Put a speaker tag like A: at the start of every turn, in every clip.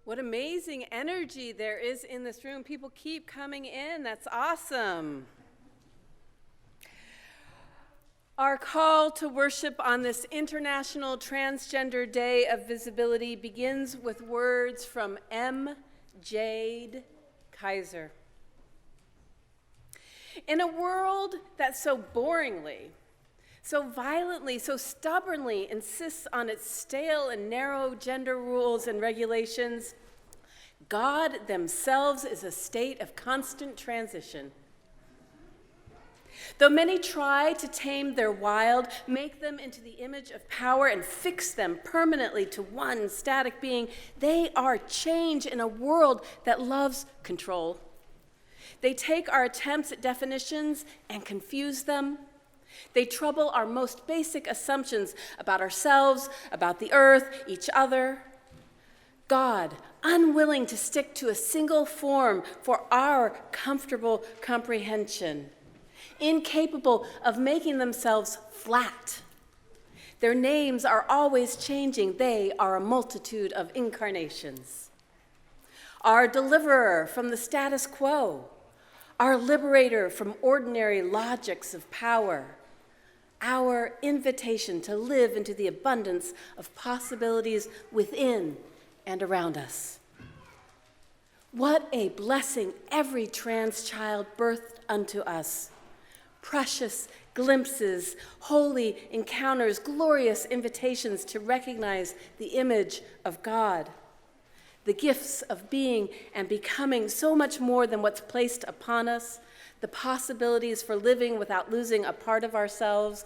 A: What amazing energy there is in this room. People keep coming in. That's awesome. Our call to worship on this International Transgender Day of Visibility begins with words from M. Jade Kaiser. In a world that so boringly, so violently, so stubbornly insists on its stale and narrow gender rules and regulations, God themselves is a state of constant transition. Though many try to tame their wild, make them into the image of power, and fix them permanently to one static being, they are change in a world that loves control. They take our attempts at definitions and confuse them. They trouble our most basic assumptions about ourselves, about the earth, each other. God, unwilling to stick to a single form for our comfortable comprehension, incapable of making themselves flat. Their names are always changing. They are a multitude of incarnations. Our deliverer from the status quo, our liberator from ordinary logics of power, our invitation to live into the abundance of possibilities within and around us. What a blessing every trans child birthed unto us. Precious glimpses, holy encounters, glorious invitations to recognize the image of God. The gifts of being and becoming so much more than what's placed upon us, the possibilities for living without losing a part of ourselves,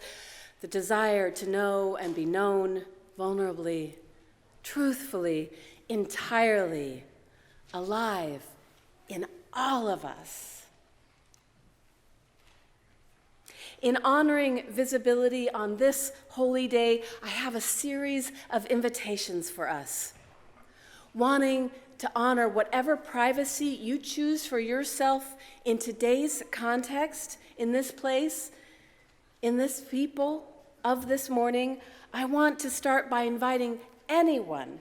A: the desire to know and be known vulnerably, truthfully, entirely, alive in all of us. In honoring visibility on this holy day, I have a series of invitations for us. Wanting to honor whatever privacy you choose for yourself in today's context, in this place, in this people of this morning, I want to start by inviting anyone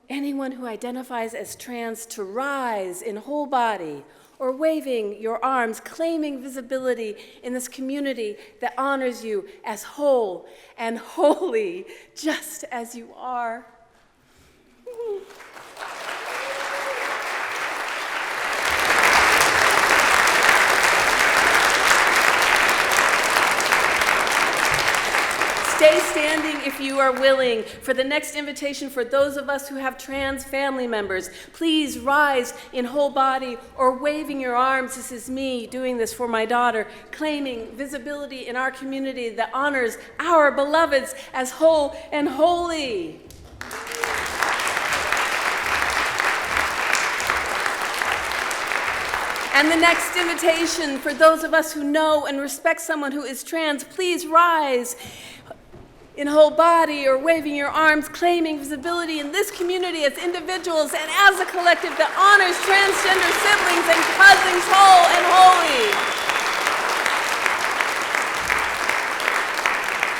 A: who identifies as trans to rise in whole body or waving your arms, claiming visibility in this community that honors you as whole and holy, just as you are. Stay standing if you are willing for the next invitation for those of us who have trans family members. Please rise in whole body or waving your arms. This is me doing this for my daughter, claiming visibility in our community that honors our beloveds as whole and holy. And the next invitation for those of us who know and respect someone who is trans, please rise in whole body or waving your arms, claiming visibility in this community as individuals and as a collective that honors transgender siblings and cousins whole and holy.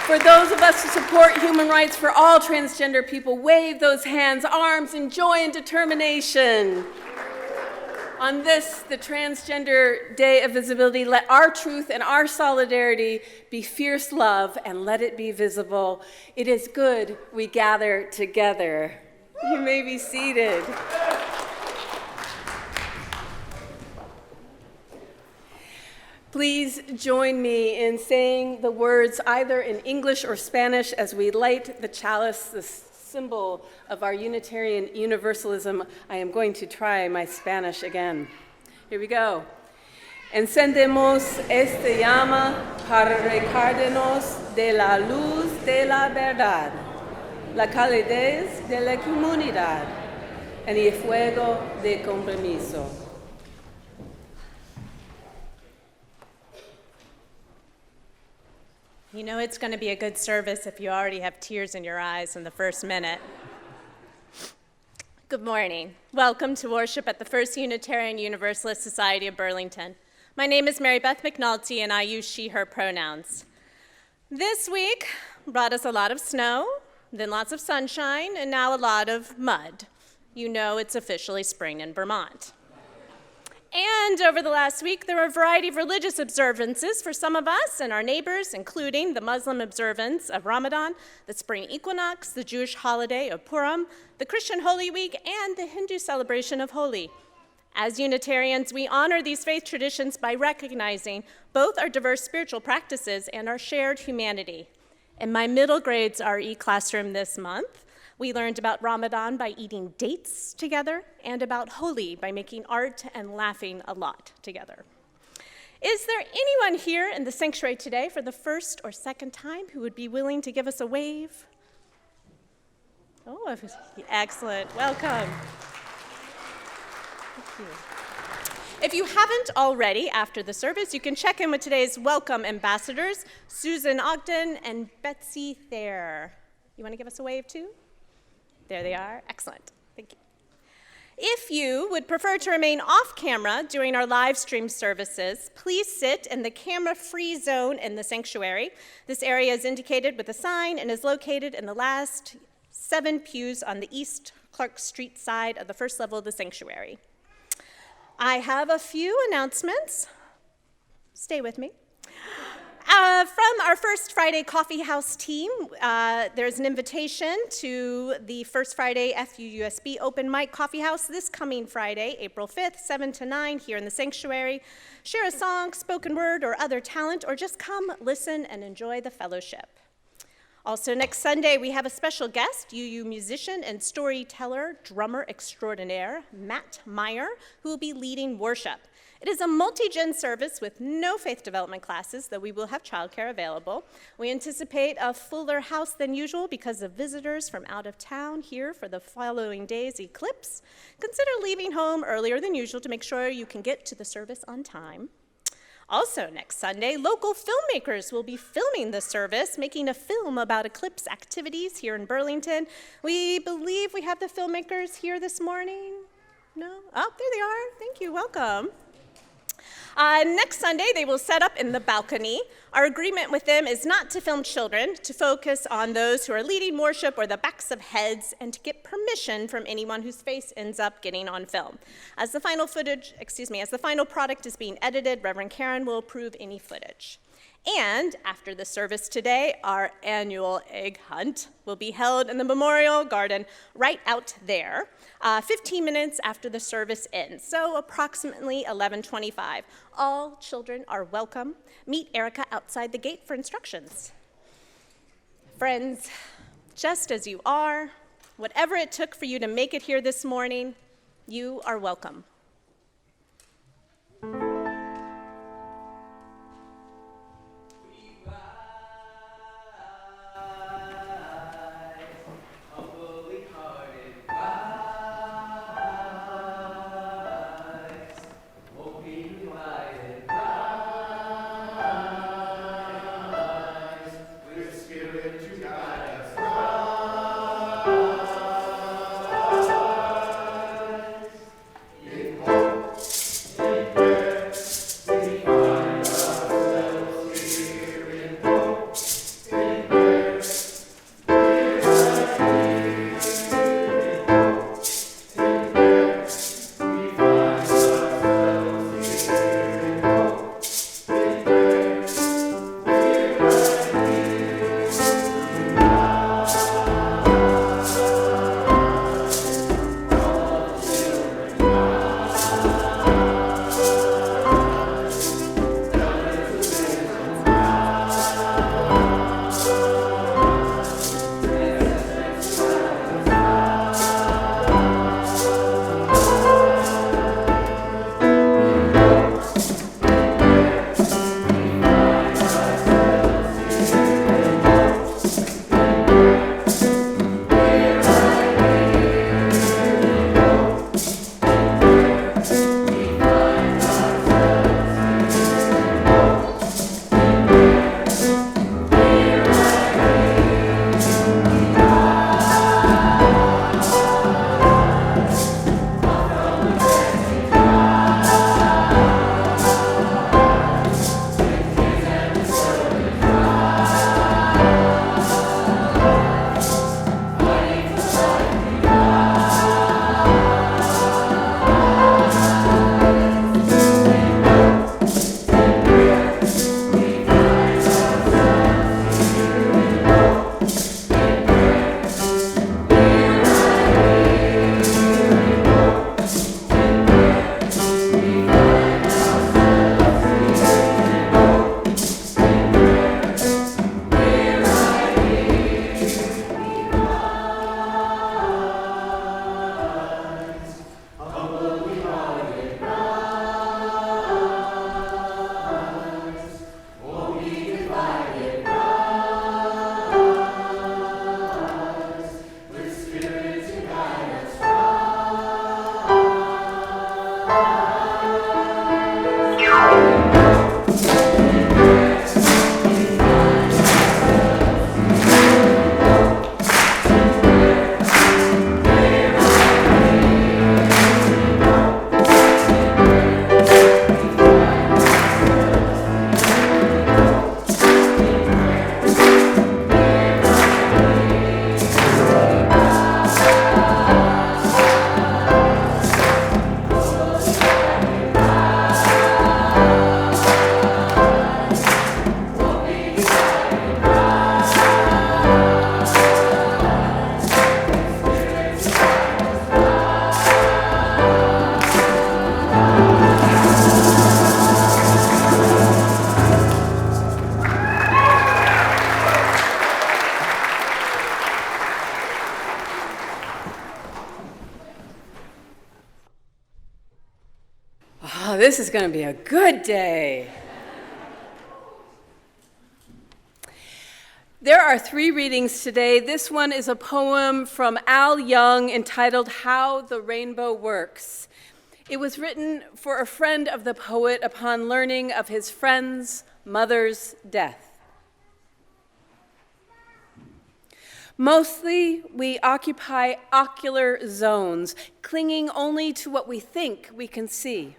A: For those of us who support human rights for all transgender people, wave those hands, arms in joy and determination. On this, the Transgender Day of Visibility, let our truth and our solidarity be fierce love, and let it be visible. It is good we gather together. You may be seated. Please join me in saying the words either in English or Spanish as we light the chalice, this symbol of our Unitarian Universalism. I am going to try my Spanish again. Here we go. Encendemos esta llama para recordarnos de la luz de la verdad, la calidez de la comunidad, and el fuego de compromiso.
B: You know it's going to be a good service if you already have tears in your eyes in the first minute. Good morning. Welcome to worship at the First Unitarian Universalist Society of Burlington. My name is Mary Beth McNulty, and I use she, her pronouns. This week brought us a lot of snow, then lots of sunshine, and now a lot of mud. you know it's officially spring in Vermont. And over the last week, there were a variety of religious observances for some of us and our neighbors, including the Muslim observance of Ramadan, the spring equinox, the Jewish holiday of Purim, the Christian Holy Week, and the Hindu celebration of Holi. As Unitarians, we honor these faith traditions by recognizing both our diverse spiritual practices and our shared humanity. In my middle grades RE classroom this month, we learned about Ramadan by eating dates together and about Holi by making art and laughing a lot together. Is there anyone here in the sanctuary today for the first or second time who would be willing to give us a wave? Oh, excellent. Welcome. Thank you. If you haven't already, after the service, you can check in with today's welcome ambassadors, Susan Ogden and Betsy Thayer. You want to give us a wave too? There they are. Excellent. Thank you. If you would prefer to remain off camera during our live stream services, please sit in the camera-free zone in the sanctuary. This area is indicated with a sign and is located in the last 7 pews on the East Clark Street side of the first level of the sanctuary. I have a few announcements. Stay with me. From our First Friday Coffee House team, there's an invitation to the First Friday FUUSB Open Mic Coffee House this coming Friday, April 5th, 7 to 9, here in the sanctuary. Share a song, spoken word, or other talent, or just come listen and enjoy the fellowship. Also next Sunday, we have a special guest, UU musician and storyteller, drummer extraordinaire, Matt Meyer, who will be leading worship. It is a multi-gen service with no faith development classes, though we will have childcare available. We anticipate a fuller house than usual because of visitors from out of town here for the following day's eclipse. Consider leaving home earlier than usual to make sure you can get to the service on time. Also next Sunday, local filmmakers will be filming the service, making a film about eclipse activities here in Burlington. We believe we have the filmmakers here this morning. No? Oh, there they are. Thank you. Welcome. Next Sunday, they will set up in the balcony. Our agreement with them is not to film children, to focus on those who are leading worship or the backs of heads, and to get permission from anyone whose face ends up getting on film. As the final product is being edited, Reverend Karen will approve any footage. And after the service today, our annual egg hunt will be held in the Memorial Garden right out there, 15 minutes after the service ends, so approximately 11:25. All children are welcome. Meet Erica outside the gate for instructions. Friends, just as you are, whatever it took for you to make it here this morning, you are welcome.
C: In
A: Oh, this is going to be a good day. There are 3 readings today. This one is a poem from Al Young entitled How the Rainbow Works. It was written for a friend of the poet upon learning of his friend's mother's death. Mostly, we occupy ocular zones, clinging only to what we think we can see.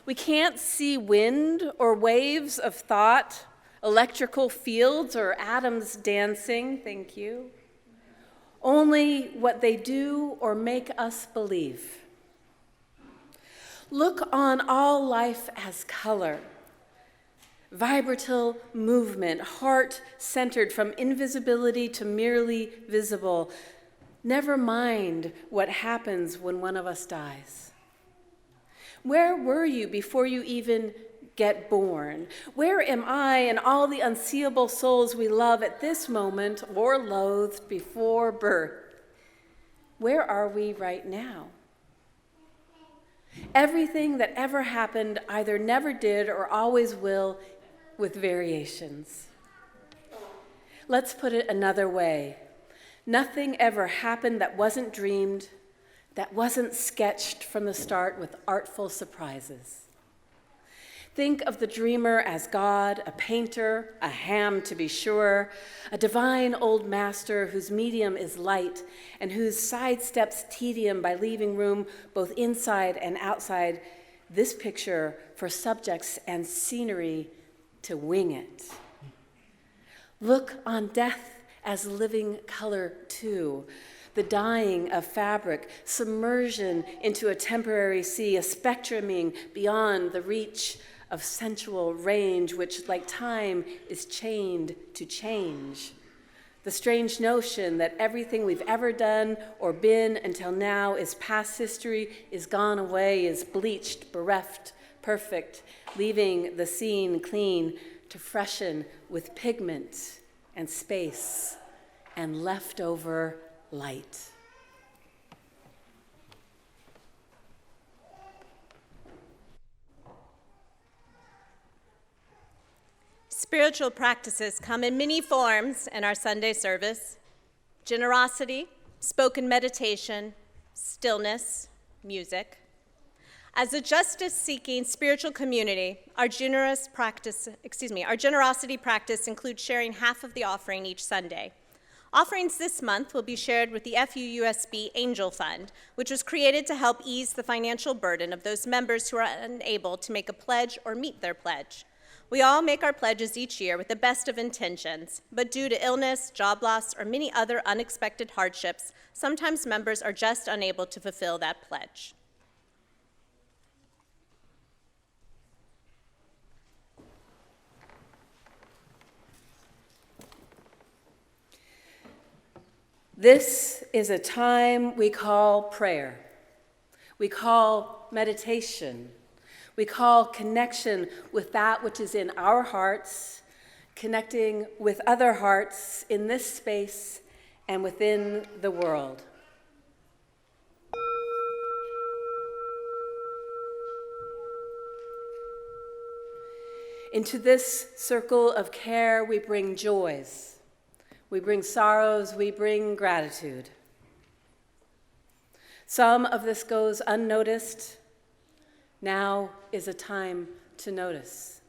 A: We can't see wind or waves of thought, electrical fields or atoms dancing, thank you. Only what they do or make us believe. Look on all life as color. Vibratil movement, heart-centered from invisibility to merely visible. Never mind what happens when one of us dies. Where were you before you even get born? Where am I and all the unseeable souls we love at this moment or loathed before birth? Where are we right now? Everything that ever happened either never did or always will, with variations. Let's put it another way. Nothing ever happened that wasn't dreamed, that wasn't sketched from the start with artful surprises. Think of the dreamer as God, a painter, a ham to be sure, a divine old master whose medium is light and whose sidesteps tedium by leaving room both inside and outside this picture for subjects and scenery to wing it. Look on death as living color too, the dyeing of fabric, submersion into a temporary sea, a spectruming beyond the reach of sensual range, which like time is chained to change. The strange notion that everything we've ever done or been until now is past history, is gone away, is bleached, bereft, perfect, leaving the scene clean to freshen with pigment and space and leftover light.
B: Spiritual practices come in many forms in our Sunday service: generosity, spoken meditation, stillness, music. As a justice-seeking spiritual community, our generosity practice includes sharing half of the offering each Sunday. Offerings this month will be shared with the FUUSB Angel Fund, which was created to help ease the financial burden of those members who are unable to make a pledge or meet their pledge. We all make our pledges each year with the best of intentions, but due to illness, job loss, or many other unexpected hardships, sometimes members are just unable to fulfill that pledge.
A: This is a time we call prayer. We call meditation. We call connection with that which is in our hearts, connecting with other hearts in this space and within the world. Into this circle of care, we bring joys. We bring sorrows, we bring gratitude. Some of this goes unnoticed. Now is a time to notice.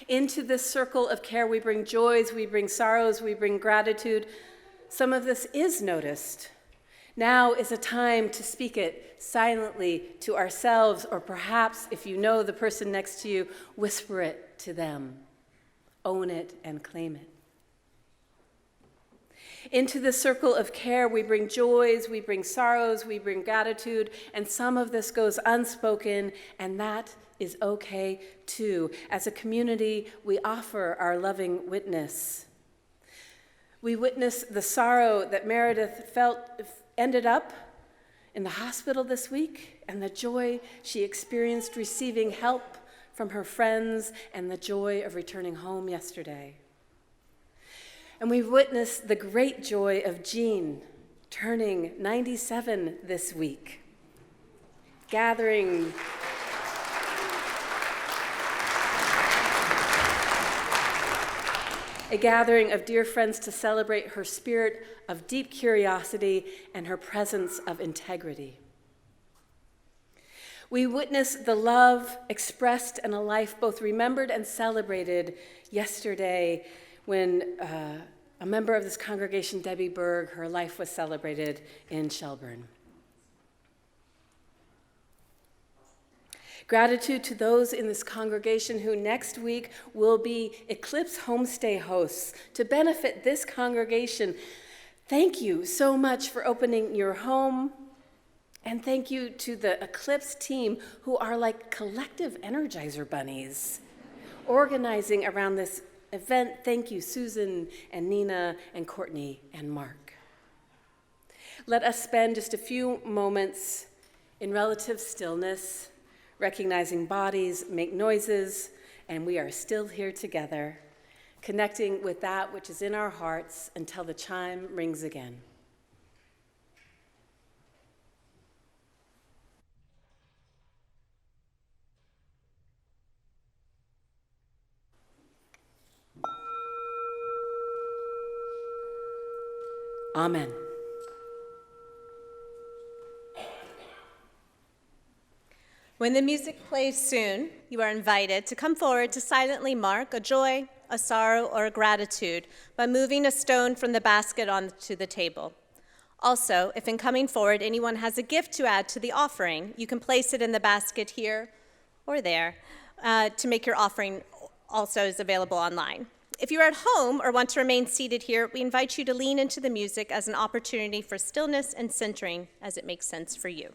A: Into this circle of care, we bring joys, we bring sorrows, we bring gratitude. Some of this is noticed. Now is a time to speak it silently to ourselves, or perhaps, if you know the person next to you, whisper it to them. Own it and claim it. Into the circle of care, we bring joys, we bring sorrows, we bring gratitude, and some of this goes unspoken, and that is okay too. As a community, we offer our loving witness. We witness the sorrow that Meredith felt ended up in the hospital this week, and the joy she experienced receiving help from her friends, and the joy of returning home yesterday. And we've witnessed the great joy of Jean turning 97 this week, gathering a gathering of dear friends to celebrate her spirit of deep curiosity and her presence of integrity. We witness the love expressed and a life both remembered and celebrated yesterday when a member of this congregation, Debbie Berg, her life was celebrated in Shelburne. Gratitude to those in this congregation who next week will be Eclipse Homestay hosts to benefit this congregation. Thank you so much for opening your home. And thank you to the Eclipse team who are like collective Energizer bunnies organizing around this event. Thank you, Susan and Nina and Courtney and Mark. Let us spend just a few moments in relative stillness, recognizing bodies make noises, and we are still here together, connecting with that which is in our hearts until the chime rings again. Amen.
B: When the music plays soon, you are invited to come forward to silently mark a joy, a sorrow, or a gratitude by moving a stone from the basket onto the table. Also, if in coming forward anyone has a gift to add to the offering, you can place it in the basket here or there to make your offering also is available online. If you're at home or want to remain seated here, we invite you to lean into the music as an opportunity for stillness and centering as it makes sense for you.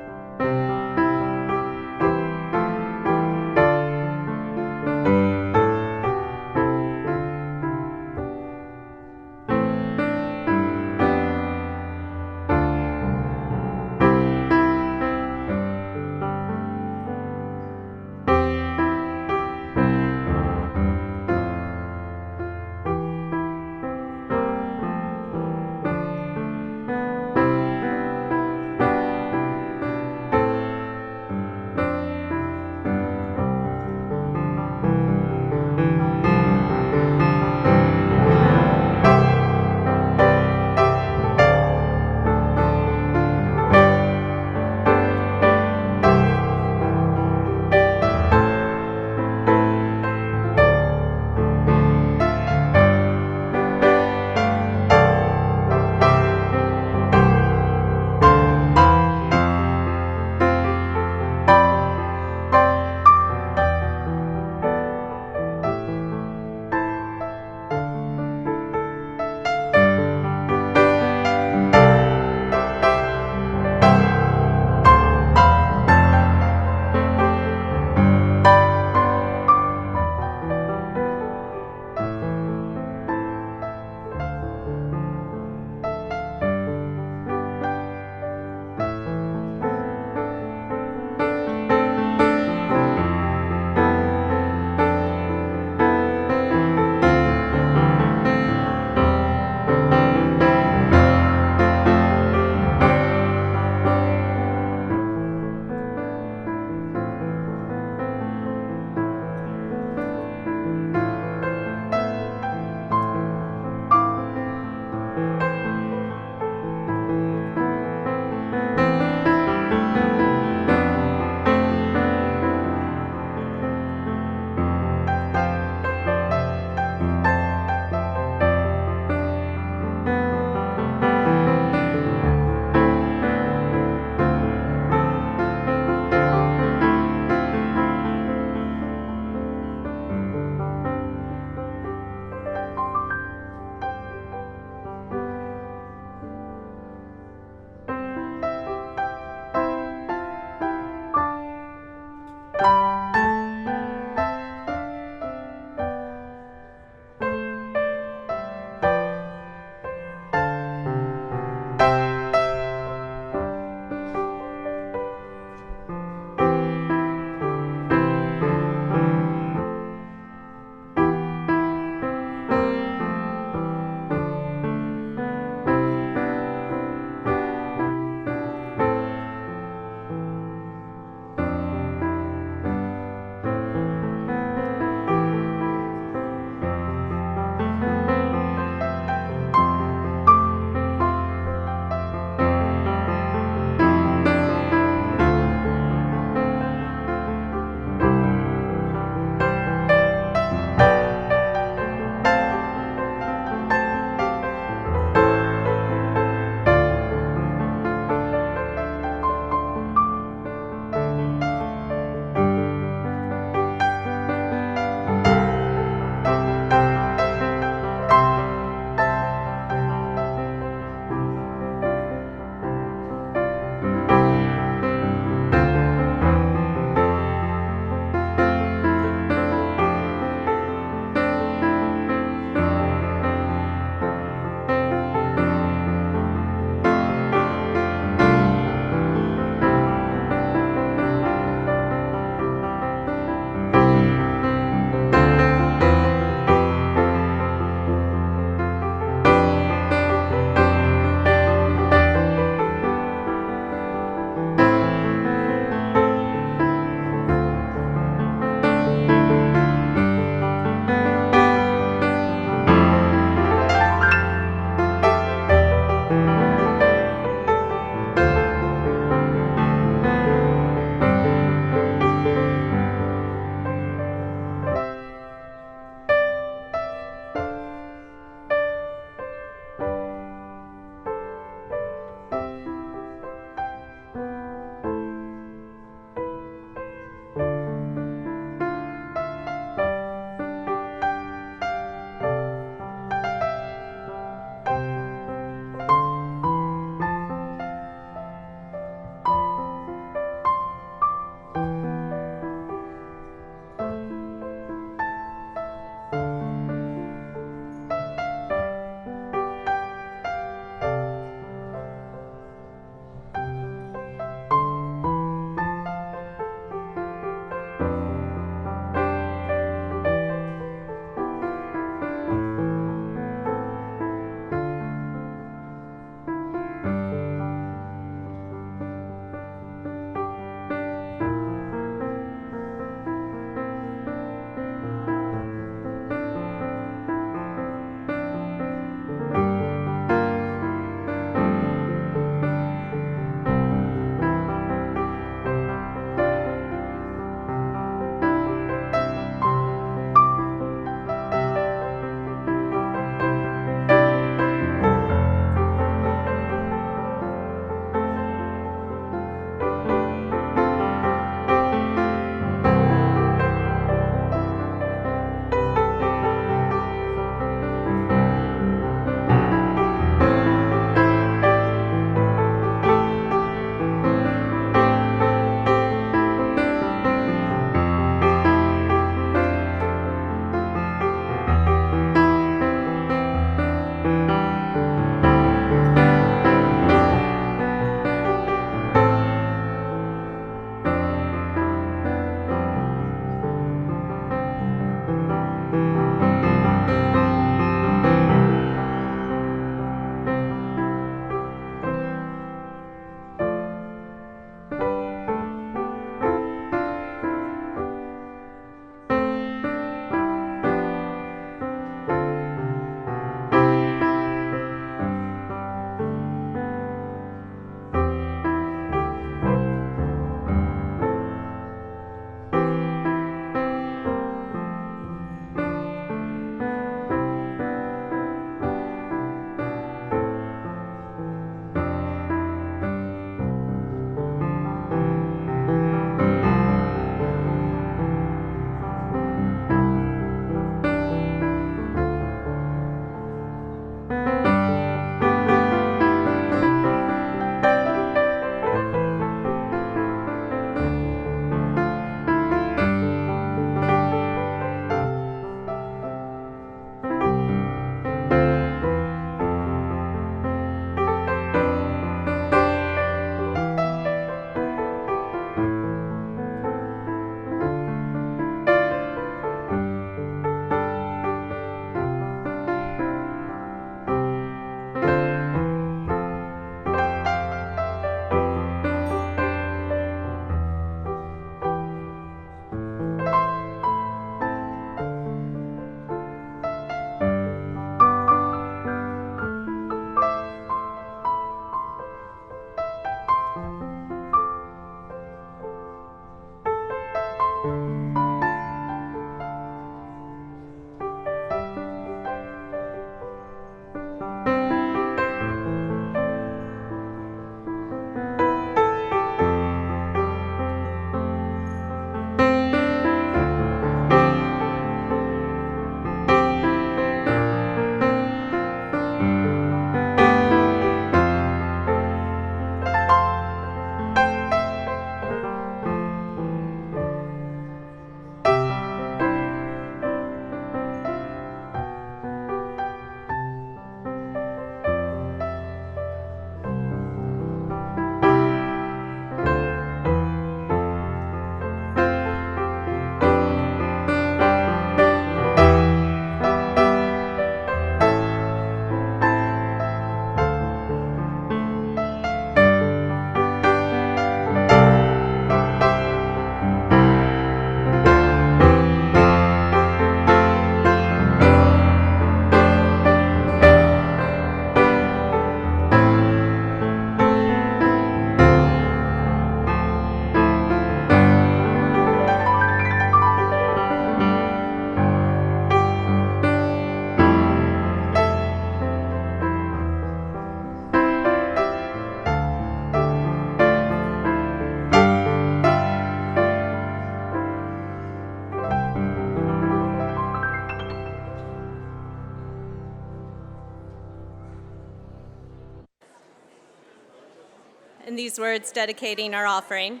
B: in these words dedicating our offering.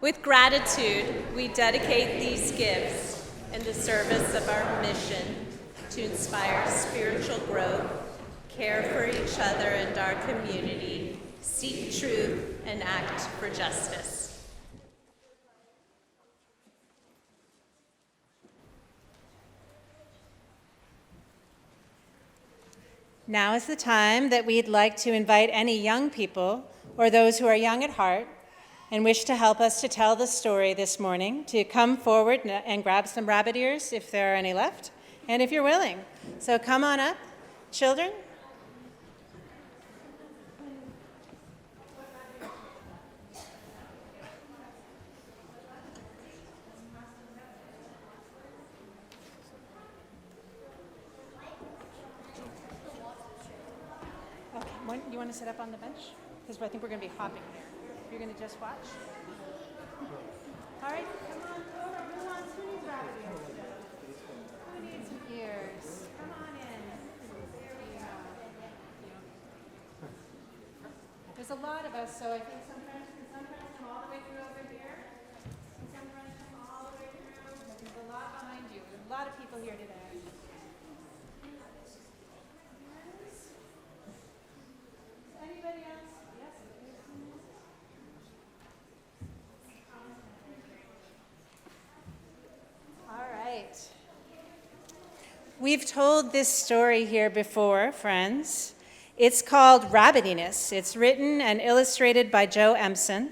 B: With gratitude, we dedicate these gifts in the service of our mission to inspire spiritual growth, care for each other and our community, seek truth, and act for justice.
C: Now is the time that we'd like to invite any young people or those who are young at heart and wish to help us to tell the story this morning to come forward and grab some rabbit ears if there are any left, and if you're willing. So come on up, children. Okay, you want to sit up on the bench? Because I think we're going to be hopping here. You're going to just watch? All right, come on, who needs rabbit ears? Who needs some ears? Come on in. There we go. There's a lot of us, so I think some friends come all the way through over here. And some friends come all the way through. There's a lot behind you. There's a lot of people here today. Anybody else? Yes. All right. We've told this story here before, friends. It's called Rabbitiness. It's written and illustrated by Joe Empson.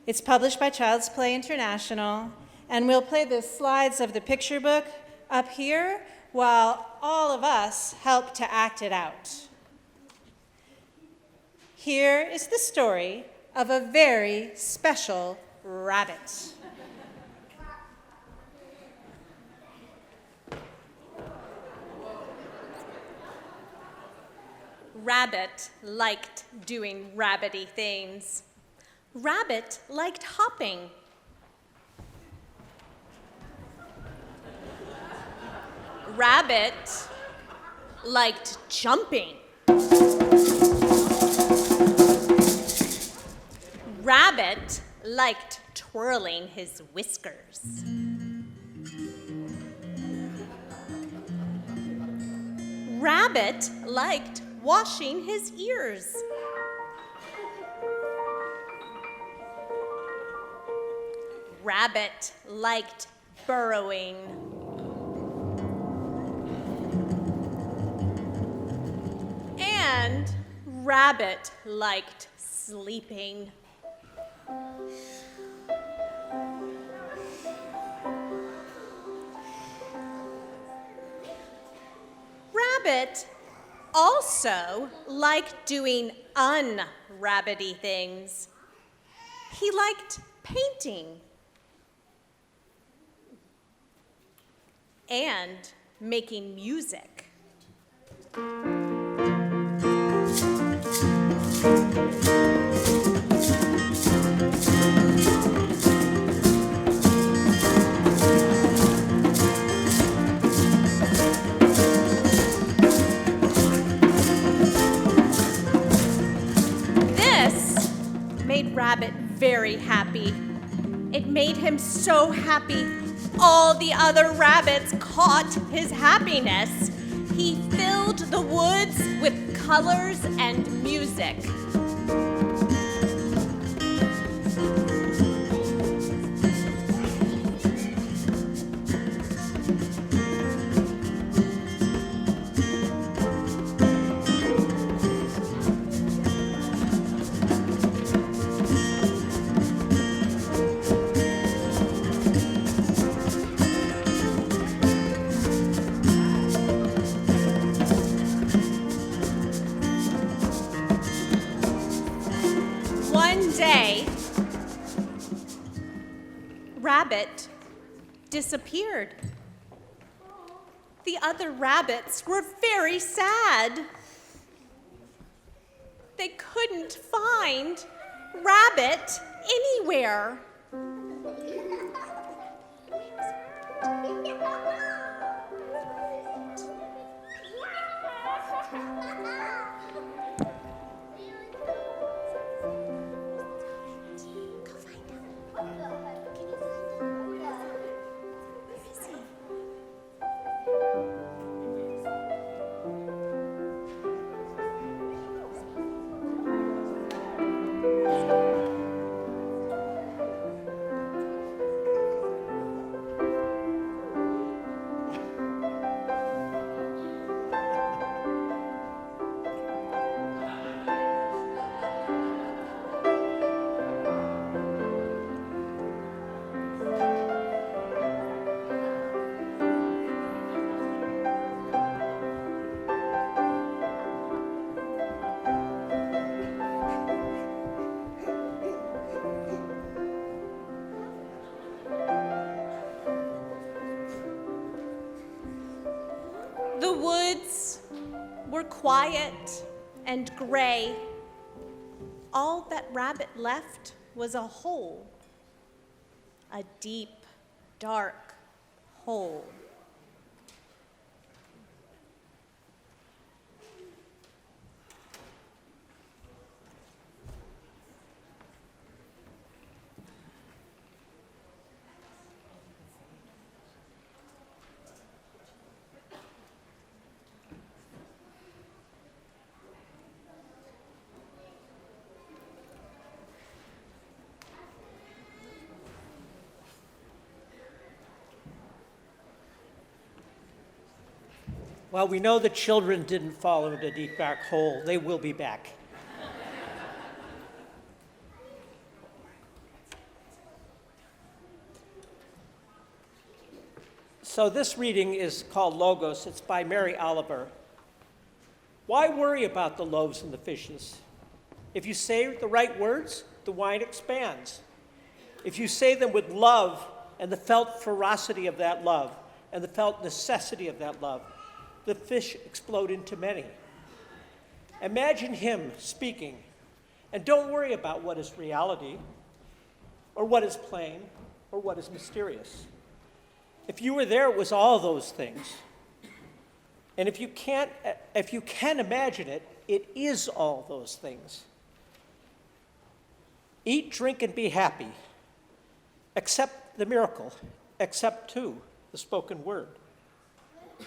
C: It's published by Child's Play International, and we'll play the slides of the picture book up here while all of us help to act it out. Here is the story of a very special rabbit.
B: Rabbit liked doing rabbity things. Rabbit liked hopping. Rabbit liked jumping. Rabbit liked twirling his whiskers. Rabbit liked washing his ears. Rabbit liked burrowing. And Rabbit liked sleeping. Rabbit also liked doing un-rabbity things. He liked painting and making music. Made Rabbit very happy. It made him so happy, all the other rabbits caught his happiness. He filled the woods with colors and music. One day, Rabbit disappeared. The other rabbits were very sad. They couldn't find Rabbit anywhere. The woods were quiet and gray. All that Rabbit left was a hole, a deep, dark hole.
D: Well, we know the children didn't fall into a deep dark hole. They will be back. So this reading is called Logos. It's by Mary Oliver. Why worry about the loaves and the fishes? If you say the right words, the wine expands. If you say them with love and the felt ferocity of that love and the felt necessity of that love, the fish explode into many. Imagine him speaking, and don't worry about what is reality, or what is plain, or what is mysterious. If you were there, it was all those things. And if you can imagine it, it is all those things. Eat, drink, and be happy. Accept the miracle. Accept, too, the spoken word.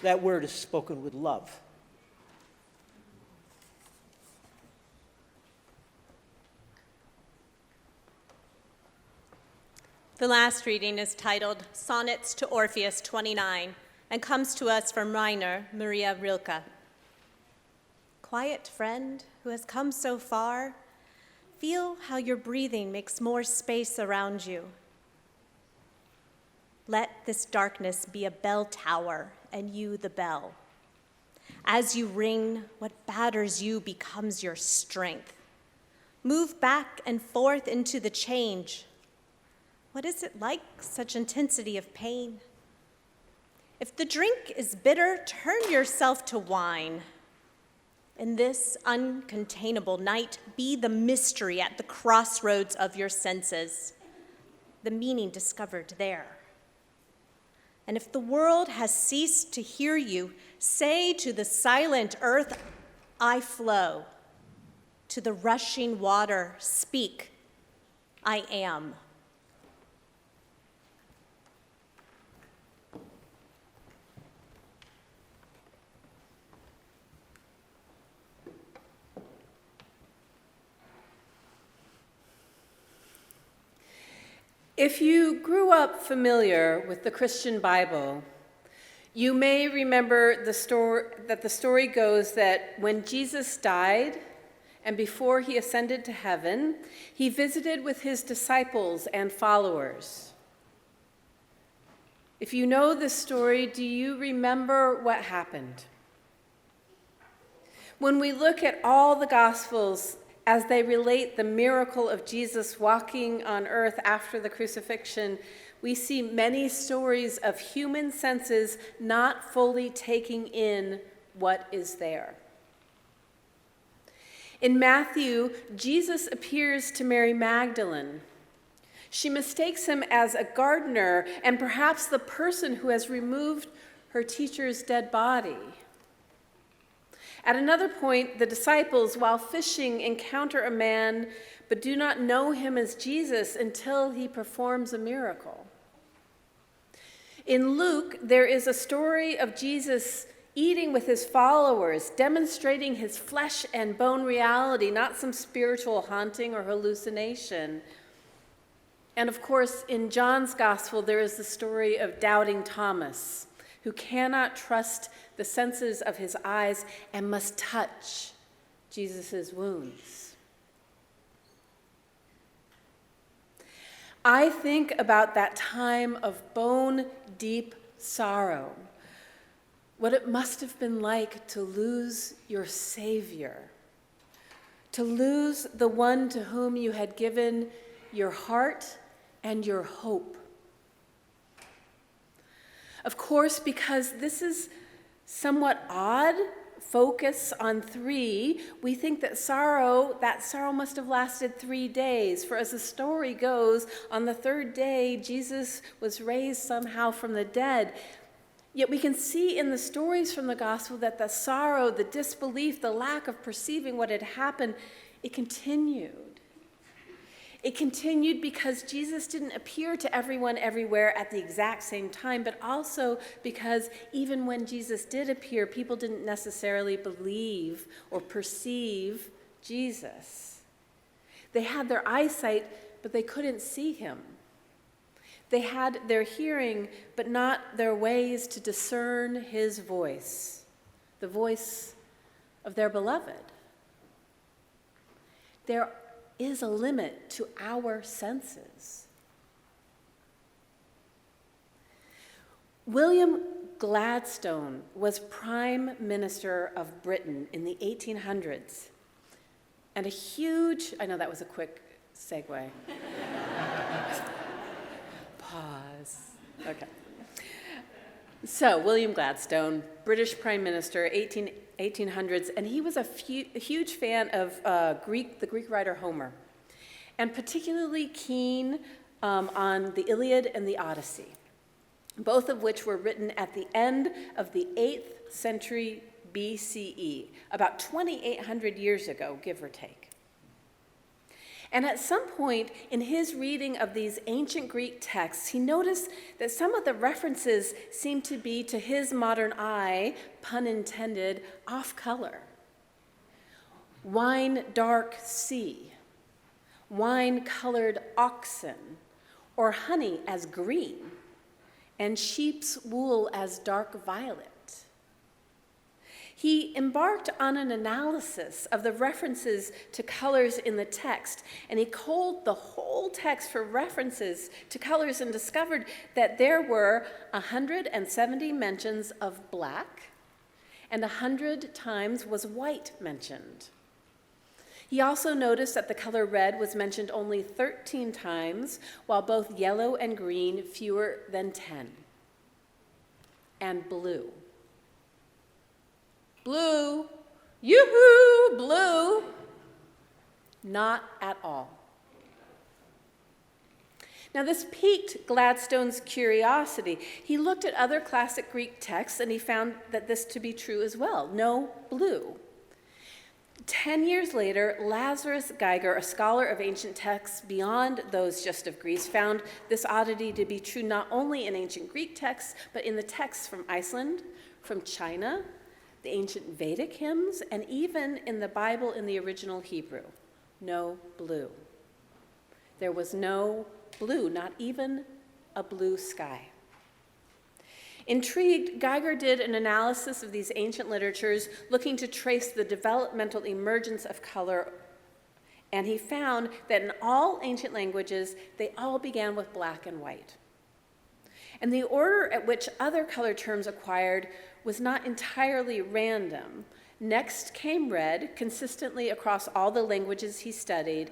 D: That word is spoken with love.
B: The last reading is titled Sonnets to Orpheus 29 and comes to us from Rainer Maria Rilke. Quiet friend who has come so far, feel how your breathing makes more space around you. Let this darkness be a bell tower and you the bell. As you ring, what batters you becomes your strength. Move back and forth into the change. What is it like, such intensity of pain? If the drink is bitter, turn yourself to wine. In this uncontainable night, be the mystery at the crossroads of your senses, the meaning discovered there. And if the world has ceased to hear you, say to the silent earth, I flow. To the rushing water, speak, I am.
A: If you grew up familiar with the Christian Bible, you may remember the story goes that when Jesus died and before he ascended to heaven, he visited with his disciples and followers. If you know this story, do you remember what happened? When we look at all the Gospels as they relate the miracle of Jesus walking on earth after the crucifixion, we see many stories of human senses not fully taking in what is there. In Matthew, Jesus appears to Mary Magdalene. She mistakes him as a gardener and perhaps the person who has removed her teacher's dead body. At another point, the disciples, while fishing, encounter a man but do not know him as Jesus until he performs a miracle. In Luke, there is a story of Jesus eating with his followers, demonstrating his flesh and bone reality, not some spiritual haunting or hallucination. And of course, in John's gospel, there is the story of doubting Thomas, who cannot trust the senses of his eyes and must touch Jesus' wounds. I think about that time of bone-deep sorrow, what it must have been like to lose your Savior, to lose the one to whom you had given your heart and your hope. Of course, because this is somewhat odd focus on 3, we think that sorrow must have lasted 3 days. For as the story goes, on the 3rd day, Jesus was raised somehow from the dead. Yet we can see in the stories from the gospel that the sorrow, the disbelief, the lack of perceiving what had happened, it continued. It continued because Jesus didn't appear to everyone everywhere at the exact same time, but also because even when Jesus did appear, people didn't necessarily believe or perceive Jesus. They had their eyesight, but they couldn't see him. They had their hearing, but not their ways to discern his voice, the voice of their beloved. There is a limit to our senses. William Gladstone was Prime Minister of Britain in the 1800s. And I know that was a quick segue. Pause. Okay. So, William Gladstone, British Prime Minister, 1800s, and he was a huge fan of the Greek writer Homer, and particularly keen on the Iliad and the Odyssey, both of which were written at the end of the 8th century BCE, about 2,800 years ago, give or take. And at some point in his reading of these ancient Greek texts, he noticed that some of the references seemed to be, to his modern eye, pun intended, off color. Wine dark sea, wine-colored oxen, or honey as green, and sheep's wool as dark violet. He embarked on an analysis of the references to colors in the text, and he culled the whole text for references to colors and discovered that there were 170 mentions of black, and 100 times was white mentioned. He also noticed that the color red was mentioned only 13 times, while both yellow and green fewer than 10. And blue. Blue, yoo-hoo, blue, not at all. Now this piqued Gladstone's curiosity. He looked at other classic Greek texts and he found that this to be true as well, no blue. 10 years later, Lazarus Geiger, a scholar of ancient texts beyond those just of Greece, found this oddity to be true not only in ancient Greek texts, but in the texts from Iceland, from China, the ancient Vedic hymns, and even in the Bible in the original Hebrew. No blue. There was no blue, not even a blue sky. Intrigued, Geiger did an analysis of these ancient literatures, looking to trace the developmental emergence of color, and he found that in all ancient languages, they all began with black and white. And the order at which other color terms acquired was not entirely random. Next came red, consistently across all the languages he studied,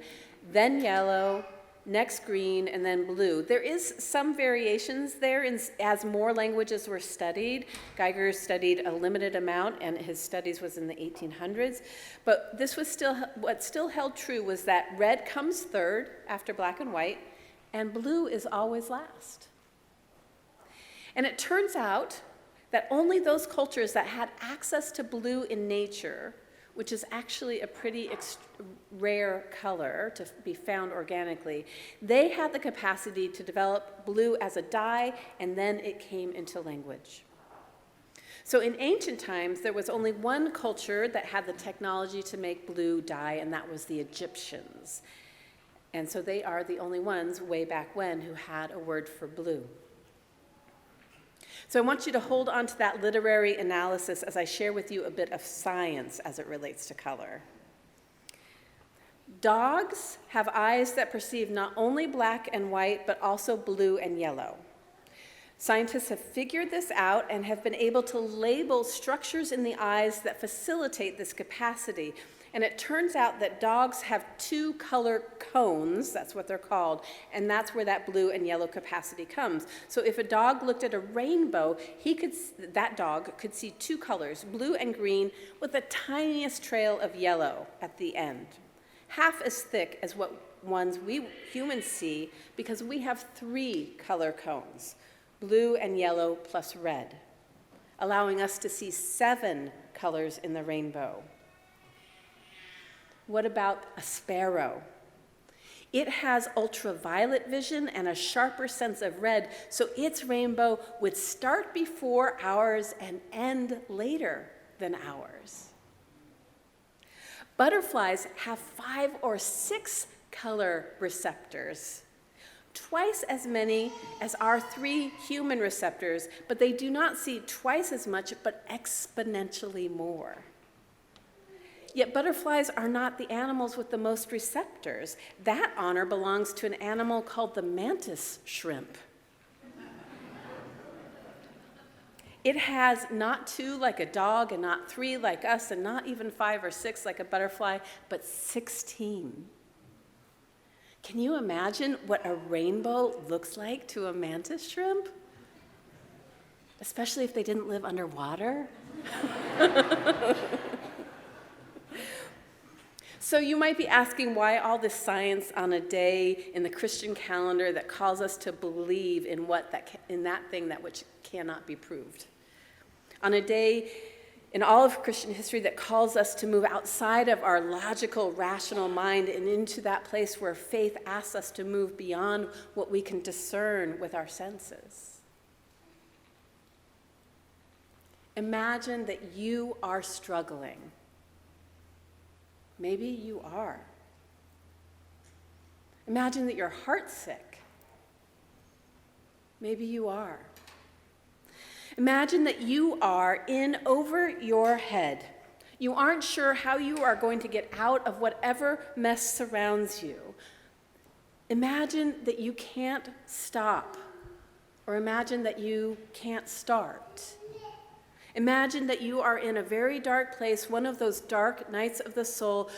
A: then yellow, next green, and then blue. There is some variations there as more languages were studied. Geiger studied a limited amount, and his studies was in the 1800s. But this was what still held true was that red comes third after black and white, and blue is always last. And it turns out that only those cultures that had access to blue in nature, which is actually a pretty rare color to be found organically, they had the capacity to develop blue as a dye, and then it came into language. So in ancient times, there was only one culture that had the technology to make blue dye, and that was the Egyptians. And so they are the only ones way back when who had a word for blue. So I want you to hold on to that literary analysis as I share with you a bit of science as it relates to color. Dogs have eyes that perceive not only black and white, but also blue and yellow. Scientists have figured this out and have been able to label structures in the eyes that facilitate this capacity. And it turns out that dogs have two color cones, that's what they're called, and that's where that blue and yellow capacity comes. So if a dog looked at a rainbow, that dog could see two colors, blue and green, with the tiniest trail of yellow at the end. Half as thick as what ones we humans see, because we have three color cones, blue and yellow plus red, allowing us to see 7 colors in the rainbow. What about a sparrow? It has ultraviolet vision and a sharper sense of red, so its rainbow would start before ours and end later than ours. Butterflies have 5 or 6 color receptors, twice as many as our 3 human receptors, but they do not see twice as much, but exponentially more. Yet butterflies are not the animals with the most receptors. That honor belongs to an animal called the mantis shrimp. It has not 2 like a dog, and not 3 like us, and not even 5 or 6 like a butterfly, but 16. Can you imagine what a rainbow looks like to a mantis shrimp? Especially if they didn't live underwater. So you might be asking, why all this science on a day in the Christian calendar that calls us to believe in that thing that which cannot be proved? On a day in all of Christian history that calls us to move outside of our logical, rational mind and into that place where faith asks us to move beyond what we can discern with our senses. Imagine that you are struggling. Maybe you are. Imagine that your heart's sick. Maybe you are. Imagine that you are in over your head. You aren't sure how you are going to get out of whatever mess surrounds you. Imagine that you can't stop, or imagine that you can't start. Imagine that you are in a very dark place, one of those dark nights of the soul,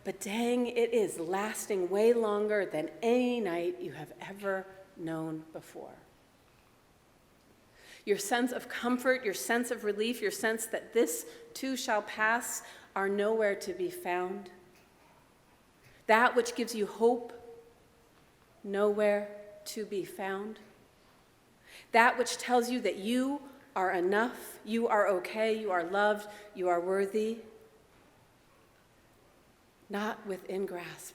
A: but dang, it is lasting way longer than any night you have ever known before. Your sense of comfort, your sense of relief, your sense that this too shall pass are nowhere to be found. That which gives you hope, nowhere to be found. That which tells you that you are enough, you are okay, you are loved, you are worthy, not within grasp.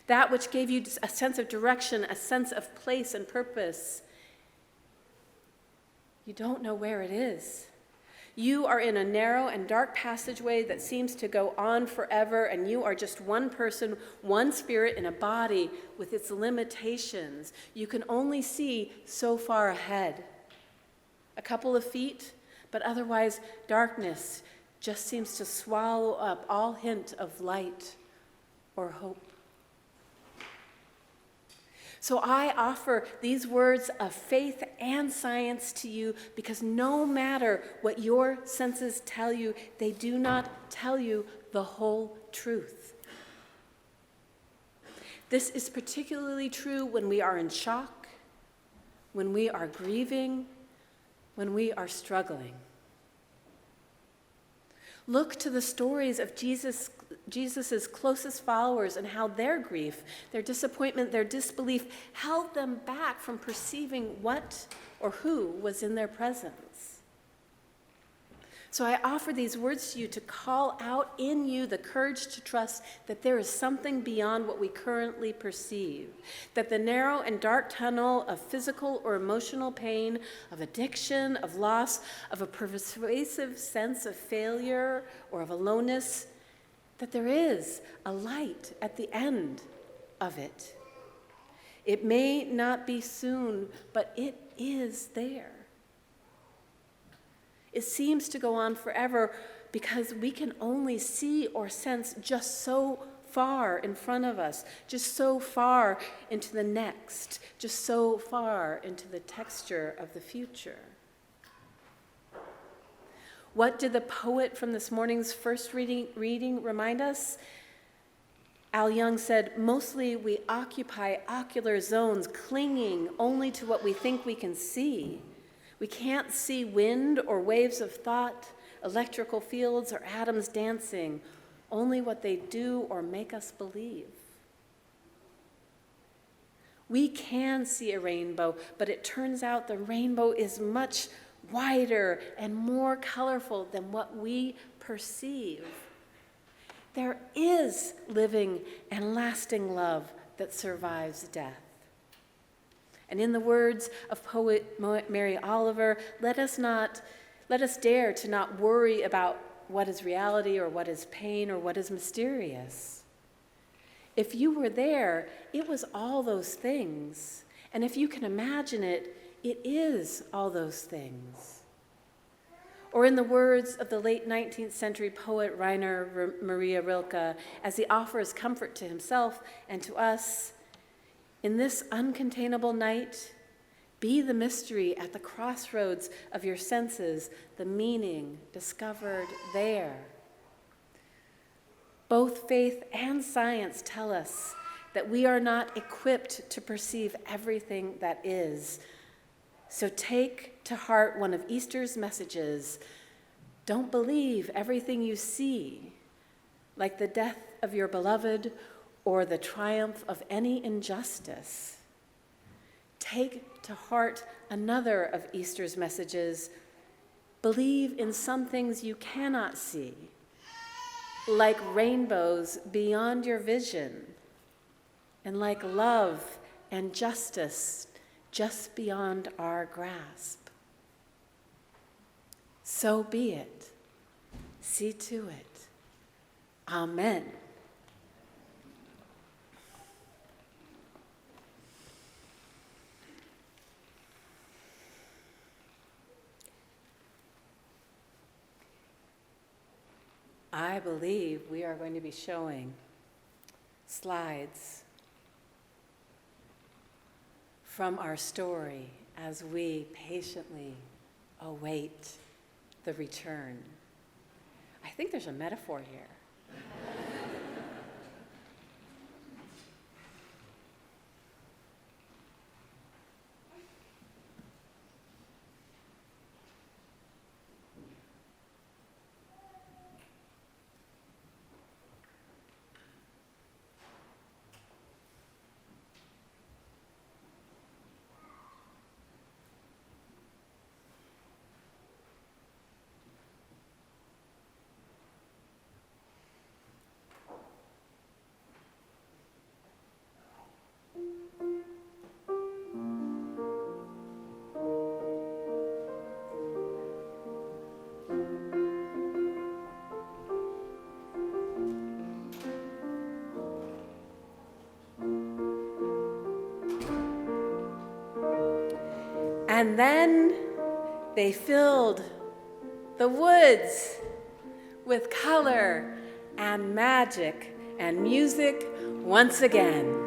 A: That which gave you a sense of direction, a sense of place and purpose, you don't know where it is. You are in a narrow and dark passageway that seems to go on forever, and you are just one person, one spirit in a body with its limitations. You can only see so far ahead. A couple of feet, but otherwise darkness just seems to swallow up all hint of light or hope. So I offer these words of faith and science to you, because no matter what your senses tell you, they do not tell you the whole truth. This is particularly true when we are in shock, when we are grieving, when we are struggling. Look to the stories of Jesus's closest followers and how their grief, their disappointment, their disbelief held them back from perceiving what or who was in their presence. So I offer these words to you to call out in you the courage to trust that there is something beyond what we currently perceive, that the narrow and dark tunnel of physical or emotional pain, of addiction, of loss, of a pervasive sense of failure or of aloneness, that there is a light at the end of it. It may not be soon, but it is there. It seems to go on forever because we can only see or sense just so far in front of us, just so far into the next, just so far into the texture of the future. What did the poet from this morning's first reading remind us? Al Young said, mostly we occupy ocular zones, clinging only to what we think we can see. We can't see wind or waves of thought, electrical fields or atoms dancing, only what they do or make us believe. We can see a rainbow, but it turns out the rainbow is much wider and more colorful than what we perceive. There is living and lasting love that survives death. And in the words of poet Mary Oliver, let us dare to not worry about what is reality or what is pain or what is mysterious. If you were there, it was all those things. And if you can imagine it, it is all those things. Or in the words of the late 19th century poet Rainer Maria Rilke, as he offers comfort to himself and to us, in this uncontainable night, be the mystery at the crossroads of your senses, the meaning discovered there. Both faith and science tell us that we are not equipped to perceive everything that is. So take to heart one of Easter's messages. Don't believe everything you see, like the death of your beloved or the triumph of any injustice. Take to heart another of Easter's messages. Believe in some things you cannot see, like rainbows beyond your vision, and like love and justice just beyond our grasp. So be it. See to it. Amen. I believe we are going to be showing slides from our story as we patiently await the return. I think there's a metaphor here. And then they filled the woods with color and magic and music once again.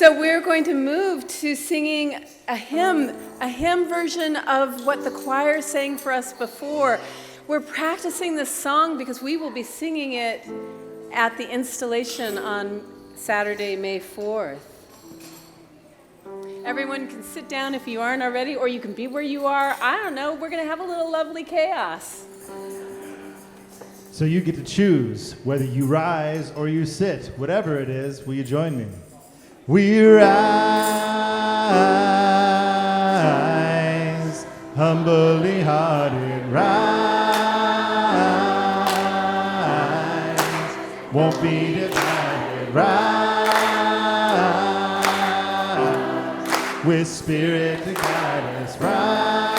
A: So we're going to move to singing a hymn version of what the choir sang for us before. We're practicing this song because we will be singing it at the installation on Saturday, May 4th. Everyone can sit down if you aren't already, or you can be where you are. I don't know, we're going to have a little lovely chaos.
E: So you get to choose whether you rise or you sit. Whatever it is, will you join me? We rise, humbly hearted, rise, won't be divided, rise, with spirit to guide us, rise,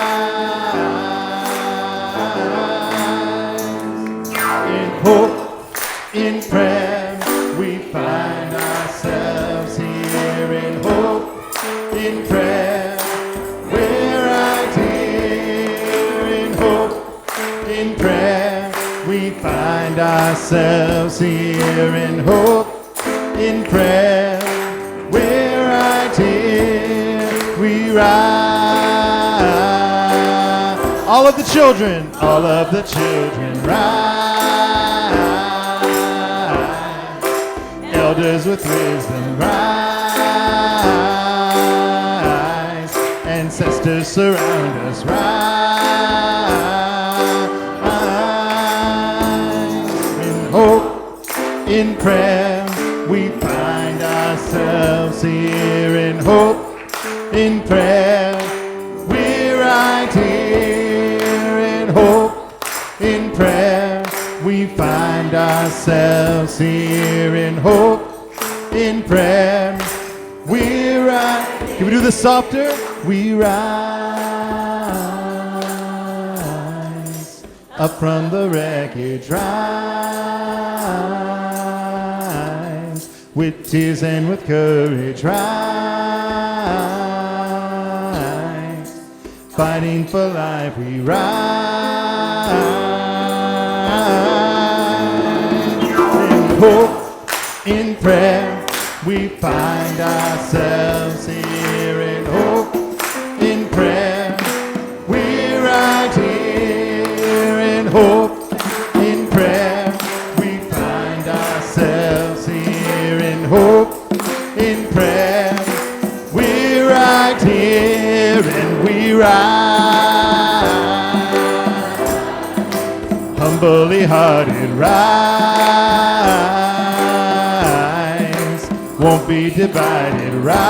E: in hope, in prayer, we find ourselves here. In hope, in prayer, we're right here. In hope, in prayer, we find ourselves here. In hope, in prayer, we're right here. We rise. All of the children rise. Elders with wisdom rise. Ancestors surround us, rise. In hope, in prayer, we find ourselves here. In hope, in prayer, we're right here. In hope, in prayer, we find ourselves here. In hope, in prayer, we're right. Can we do this softer? We rise up from the wreckage, rise with tears and with courage, rise fighting for life, we rise in hope, in prayer, we find ourselves here. In hope, in prayer, we're right here. In hope, in prayer, we find ourselves here. In hope, in prayer, we're right here, and we rise, humbly hearted, rise, won't be divided, rise,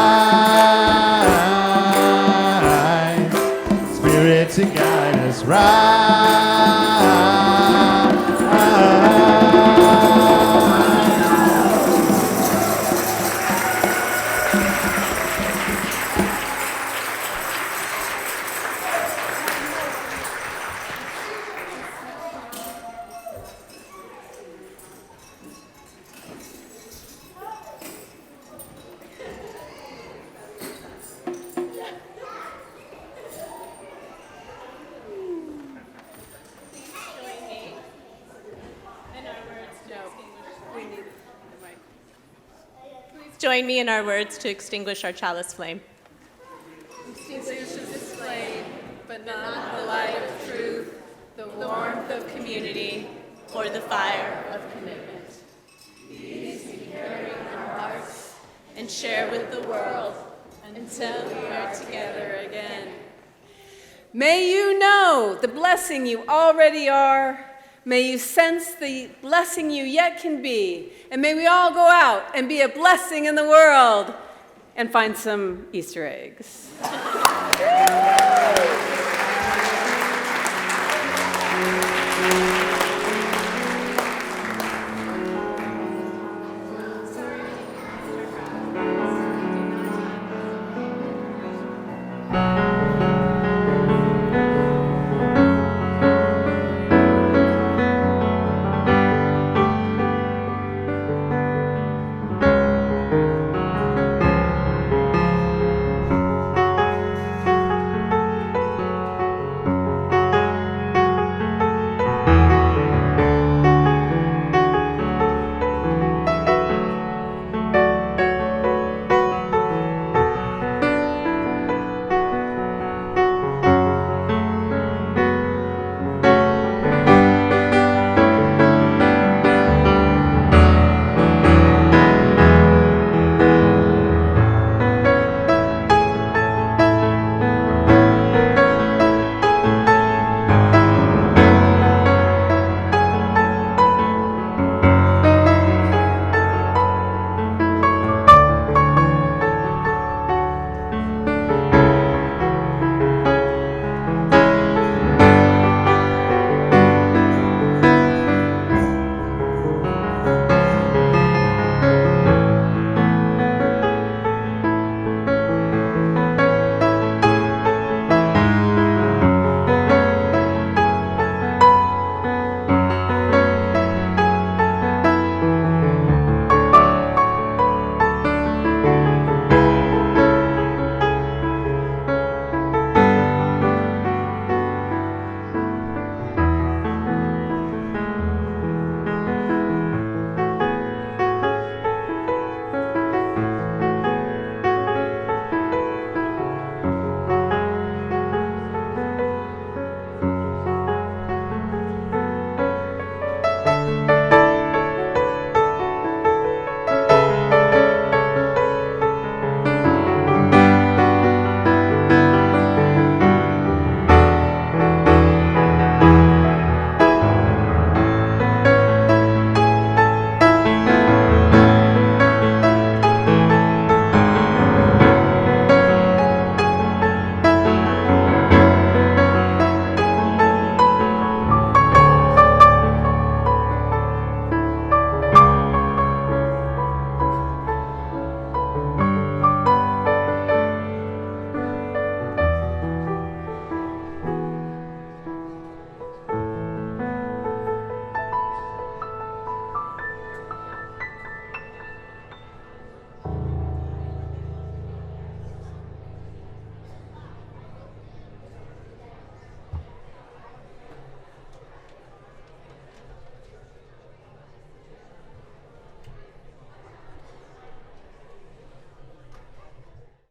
E: Spirit to guide us, rise.
B: Join me in our words to extinguish our chalice flame.
A: Extinguish this flame, but not the light of truth, the warmth of community,
B: or the fire
A: of commitment. These we carry in our hearts
B: and share with the world
A: until we are together again. May you know the blessing you already are. May you sense the blessing you yet can be. And may we all go out and be a blessing in the world and find some Easter eggs.